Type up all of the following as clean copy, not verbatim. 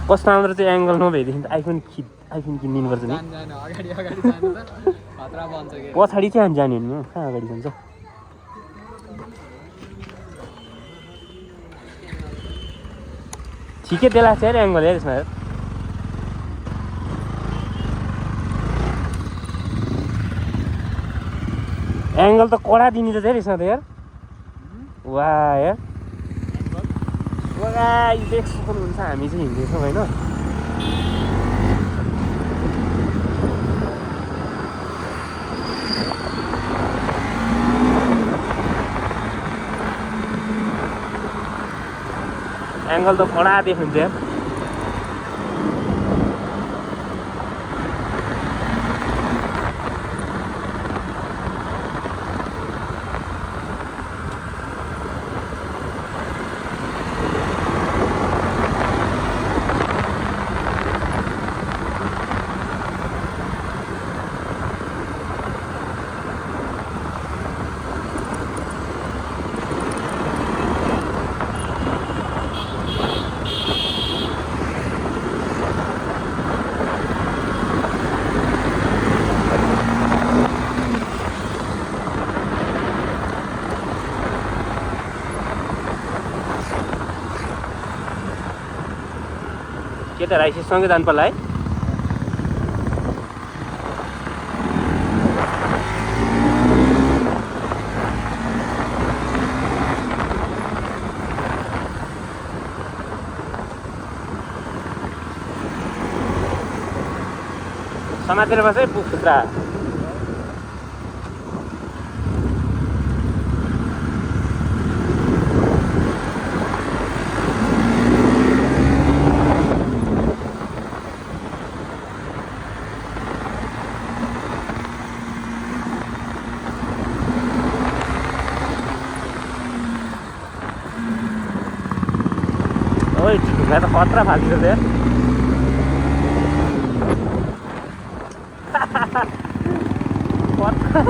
कस्तो राम्रो चाहिँ एङ्गल नभएदेखि त आइफोन किनिदिनुपर्छ नि पछाडि चाहिँ जाने नि कहाँ अगाडि जान्छ ठिकै त्यसलाई चाहिँ एङ्गल हेर यसमा एङ्गल त कडा दिने त यसमा त यार वाह यार देख सक्नुहुन्छ हामी चाहिँ हिँड्दैछौँ होइन एङ्गल त कडा देखिन्छ यार के त राइसेसँगै जानु पर्ला है समातेर बस है पुग्छ ढुङ्गा त खतरा फालिदिन्छ यार खतरा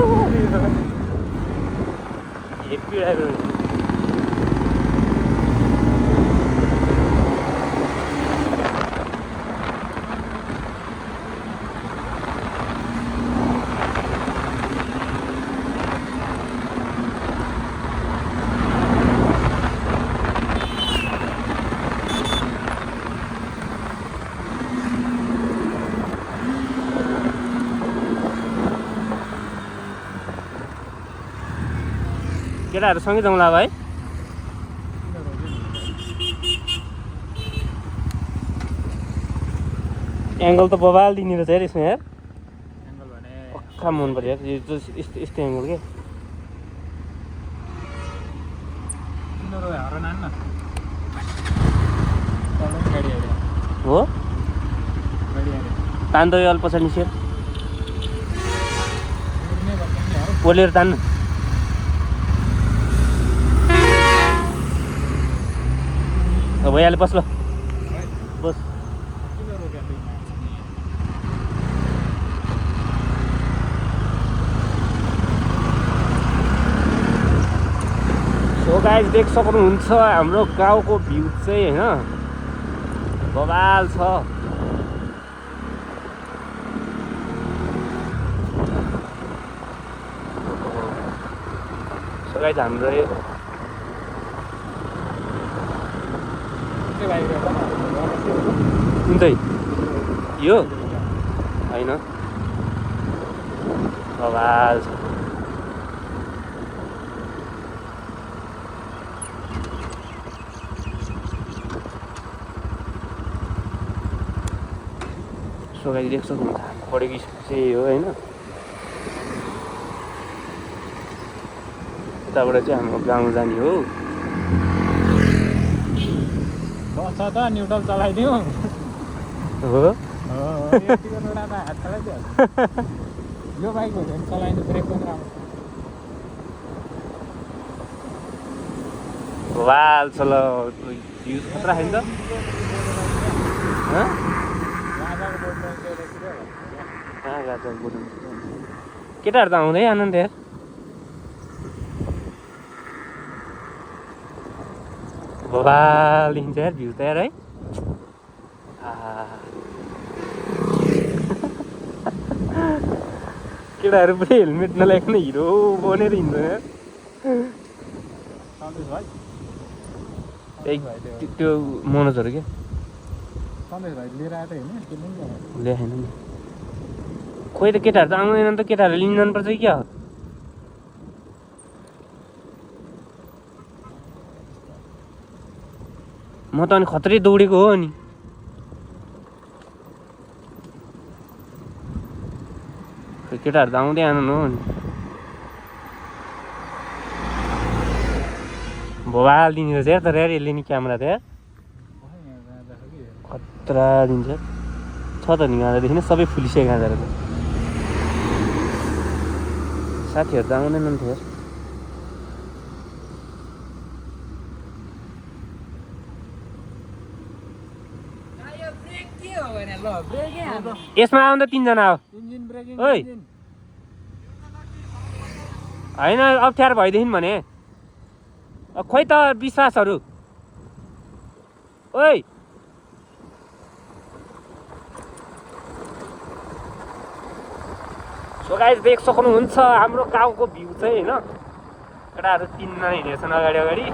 हेप्पी ड्राइभर केटाहरू सँगै जाउँला अब है एङ्गल त बबाल दिने रहेछ यार यसमा यार पक्का मन पर्यो यार यस्तो एङ्गल के हो तान्द अल पछाडि निस्क्यो पोलेर तान्नु भइहाल्यो बस ल बस सो गाइस देख सक्नुहुन्छ हाम्रो गाउँको भ्यू चाहिँ होइन बवाल छ सो गाइस हाम्रो कुन चाहिँ यो होइन बवाल छ सो गाइस देख सक्नुहुन्छ पढेको स्कुल चाहिँ हो होइन यताबाट चाहिँ हाम्रो गाउँ जाने हो छ त न्युट्रल चलाइदियो हो यो बाइक हो भने चलाइनु ब्रेक पनि राम्रो वाल छ ल युज खतरा खाइन्छ केटाहरू त आउँदै आनन्द यार बवाल देखिन्छ यार भ्यू त यार है केटाहरू पुरै हेलमेट नलाइकन हिरो बनेर हिँड्छ यार सन्देश भाइ त्यो मनोजहरू क्या सन्देश भाइ लिएर आएर होइन ल्याएन नि खोइ त केटाहरू त आउँदैनन् त केटाहरू लिन जानुपर्छ कि क्या हो म त अनि खत्रै दौडेको हो अनि केटाहरू त आउँदै आएनन् हो अनि भोबाल दिने रहेछ यार तर यार यसले नि क्यामेरा त यार खतरा दिन्छ छ त नि गाँजादेखि नै सबै फुलिसक्यो गाँजाहरू त साथीहरू त आउँदैनन् थियो यसमा आउँदा 3 जना हो ओइ होइन अप्ठ्यारो भइदेखि भने खोइ त विश्वासहरू ओइ सो गाइस देख सक्नुहुन्छ हाम्रो गाउँको भ्यू चाहिँ होइन केटाहरू 3 जना हिँडेछन् अगाडि अगाडि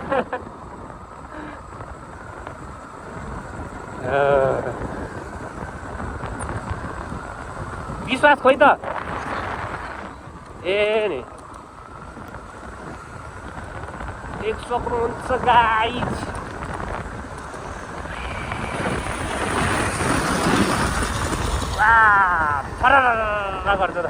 विश्वास खोइ त ए नि देख सक्नुहुन्छ गाइस वाह फररर गर्छ त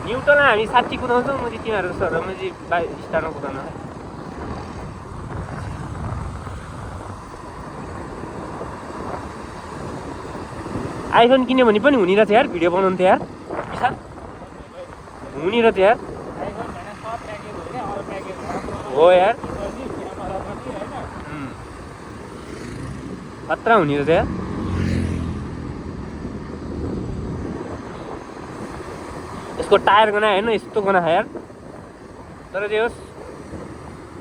न्युटनमा हामी 60 कुदाउँछौँ म चाहिँ तिमीहरू जस्तो म चाहिँ 22 स्टारमा कुदाउन आइफोन किन्यो भने पनि हुने रहेछ यार भिडियो बनाउनु थियो यार विशाल हुने रहेछ यार हो यार खतरा हुने रहेछ यार यसको टायर गनायो हेर्नु यस्तो गनायो यार तर जे होस्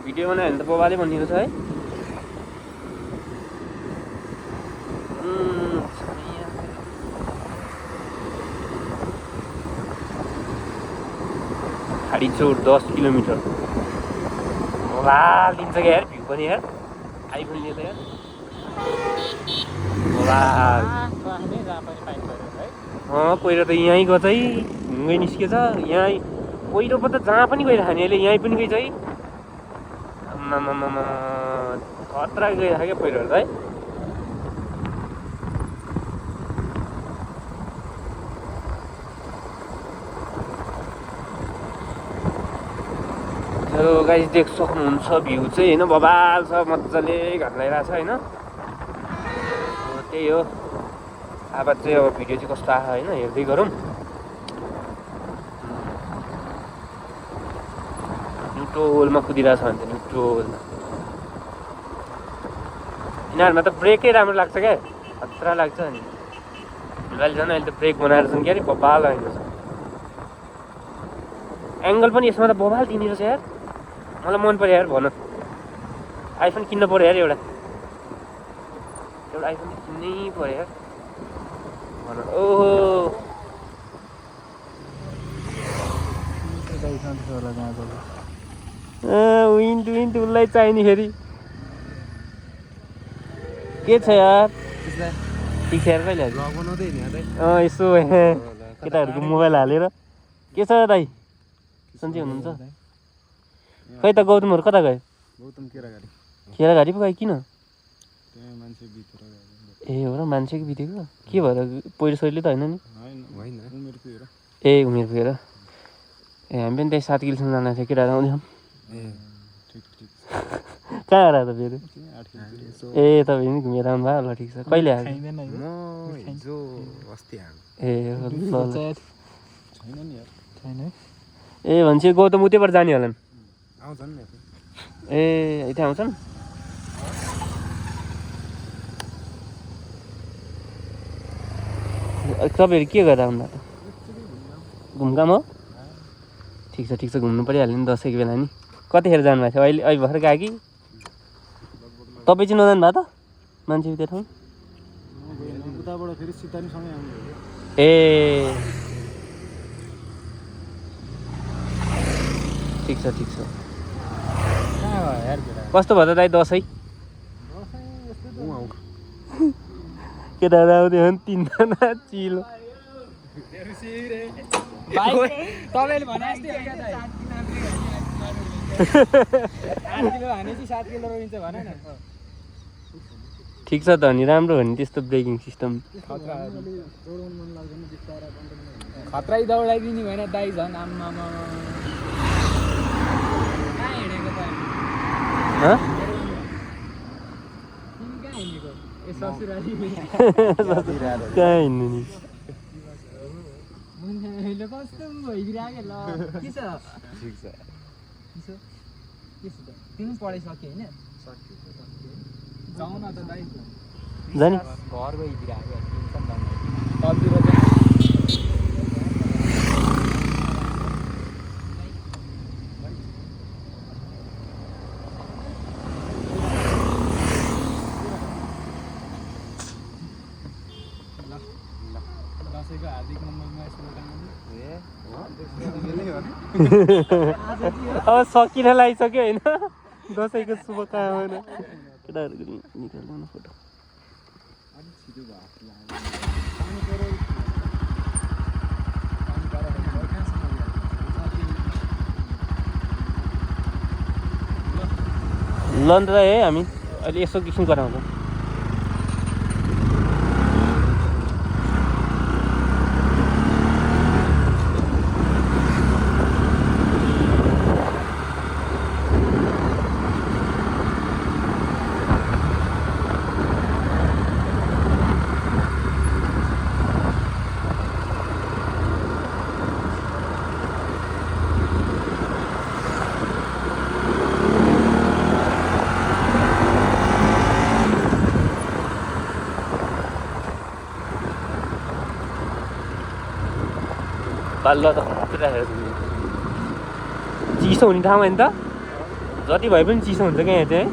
भिडियो बनायो भने त बबाले भनिएको छ है खाडी चौर 10 किलोमिटर बबाल दिन्छ क्या यार भ्यू पनि यार आइफोनले त यार बबाल पहिरो त यहीँ गछ है ढुङ्गै निस्केछ यहाँ पहिरो पो त जहाँ पनि गइरहेको नि अहिले यहीँ पनि गइछ है आम्मामामा खतरा गइरहेको क्या पहिरोहरू त है गाइस देख सक्नुहुन्छ भ्यू चाहिँ होइन बबाल छ मजाले घाम लगाइरहेको छ होइन त्यही हो अब चाहिँ अब भिडियो चाहिँ कस्तो आयो होइन हेर्दै गरौँ न्युट्रोलमा कुदिरहेको छ भने त न्युट्रोलमा यिनीहरूमा त ब्रेकै राम्रो लाग्छ क्या खतरा लाग्छ अनि अहिले झन् अहिले त ब्रेक बनाएर छन् क्या अरे बबाल आएको छ एङ्गल पनि यसमा त बबाल दिने रहेछ यार मलाई मन पर्यो यार भन आइफोन किन्न पऱ्यो यार एउटा आइफोन किन्नै पऱ्यो यार भन ओहो विन्ड उसलाई चाहिने फेरि के छ यार ठिक छ यार कहिले यसो केटाहरूको मोबाइल हालेर के छ दाइ सन्चै हुनुहुन्छ खै त गौतमहरू कता गयो खेराघारी पो गयो किन ए हो र मान्छेको बितेको के भएर पहिरो सहिले त होइन नि ए उमेर पुगेर ए हामी पनि त्यही 7 किलोसम्म जानु थियो केटाहरू आउँदैछौँ कहाँ आएर त फेरि ए तपाईँ पनि घुमेर आउनु भयो ल ठिक छ कहिले आयो ए भनेपछि गौतम उतैबाट जाने होला नि ए यता आउँछन् तपाईँहरू के गरेर आउनु त घुमघाम हो ठिक छ घुम्नु परिहाल्यो नि दसैँको बेला नि कतिखेर जानुभएको थियो अहिले भर्खर गयो कि तपाईँ चाहिँ नजानु भएको त मान्छे त्यो ठाउँ ए ठिक छ कस्तो भयो त दाइ दसैँ केटाहरू आउँदै हो नि तिनजना चिलो तपाईँले भने ठिक छ त अनि राम्रो हो नि त्यस्तो ब्रेकिङ सिस्टम खतरै दौडाइदिने भएन दाइ झन् आम्मा कहाँ हिँडेको त कहाँ हिँडेको ए ससुराली कहाँ हिँड्नु नि कस्तो भइदिरहेको ल के छ ठिक छ तिमी पढाइसक्यो होइन जाउँ न त दाइ जाने घर गइदिरहेको दसैँको हार्दिक मङ्गलमय शुभकामना अब सकिन लागिसक्यो होइन दसैँको शुभकामना केटाहरूको निकाल्नु न फोटो लन र है हामी अहिले यसो किसिम गराउँछौँ पाल्लो त चिसो हुने ठाउँ होइन त जति भए पनि चिसो हुन्छ क्या यहाँ चाहिँ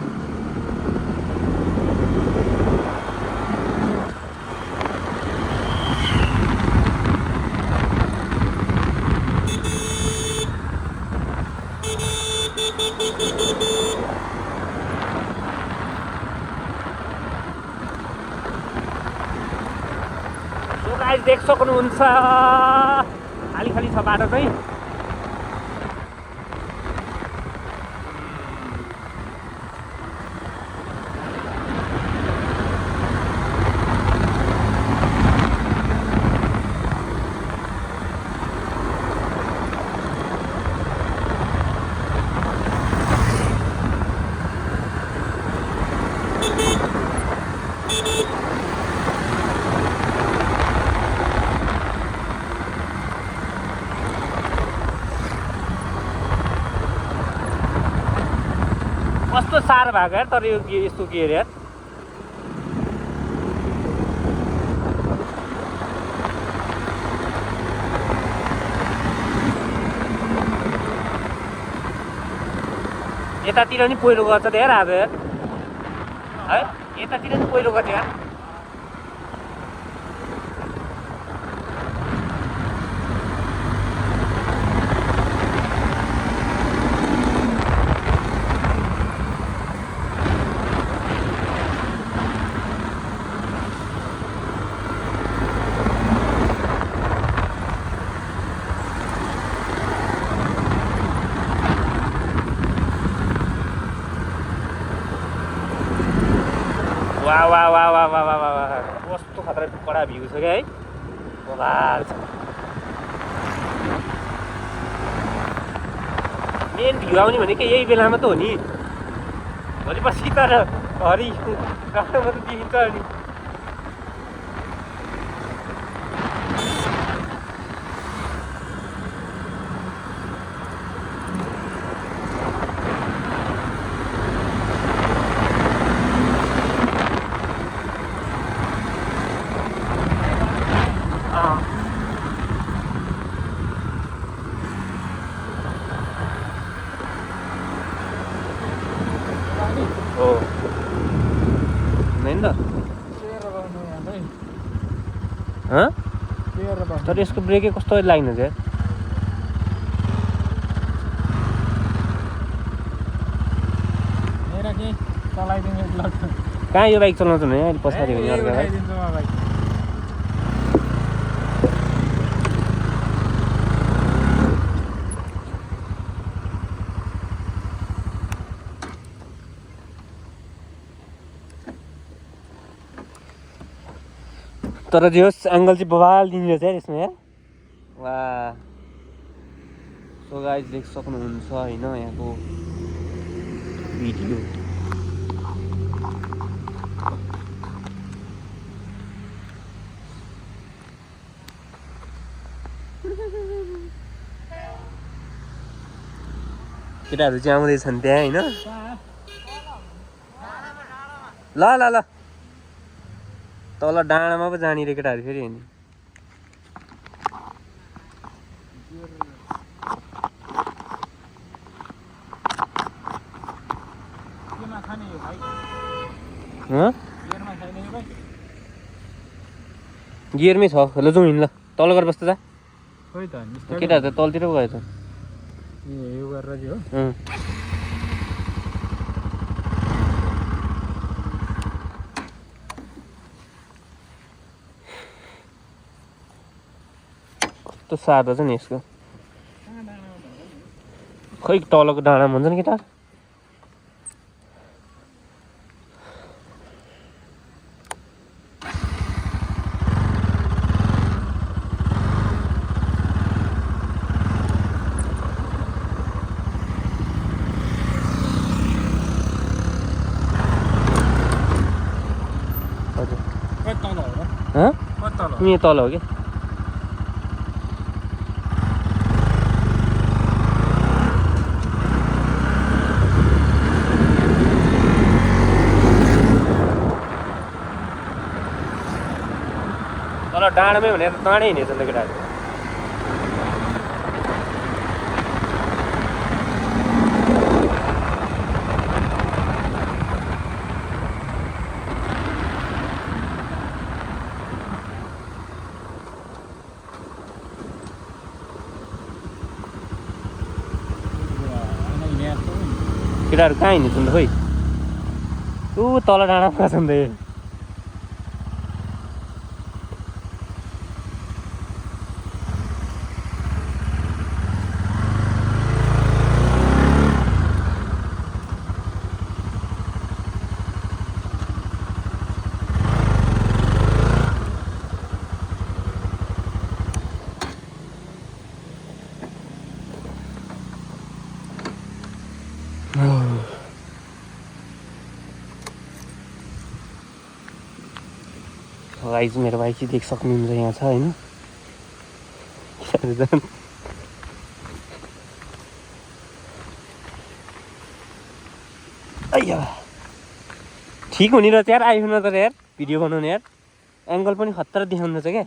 सो गाइस देख सक्नुहुन्छ खाली छ बाटो चाहिँ कस्तो साह्रो भएको यार तर यो यस्तो के अरे यार यतातिर नि पहिरो गर्छ त यार आज यार है यतातिर नि पहिरो गर्छ यार वाह कस्तो खतरा कडा भ्यू छ क्या है बबाल छ मेन भ्यू आउने भनेको यही बेलामा त हो नि भोलिपर्सि त हरि राम्रो मात्रै देखिन्छ अनि नि त तर यसको ब्रेकै कस्तो लाग्ने चाहिँ कहाँ यो बाइक चलाउँछ भने अहिले पछाडि हुने अर्को बाइक तर जे होस् एङ्गल चाहिँ बवाल दिन्छ यार यसमा यार वाह सो गाइज देख सक्नुहुन्छ होइन यहाँको भिडियो केटाहरू चाहिँ आउँदैछन् त्यहाँ होइन ल ल ल तल डाँडामा पो जाने रे केटाहरू फेरि होइन गियरमै छ ल जाउँ हिँड ल तल गरेर बस्दा केटाहरू त तलतिर पो गयो त यो गरेर हो कस्तो सादा छ नि यसको खै तलको डाँडा भन्छ नि केटा यहीँ तल हो कि तल डाँडामै भनेर डाँडै हिँडेछ नि त केटाहरू केटाहरू कहाँ हिँड्छन् त खोइ ऊ तल डाँडामा छन् त गाइज मेरो बाइक चाहिँ देख सक्नुहुन्छ यहाँ छ होइन अय्या ठिक हुने रहेछ यार आइफोनमा त यार भिडियो बनाउने यार एङ्गल पनि खतरा देखाउँदैछ क्या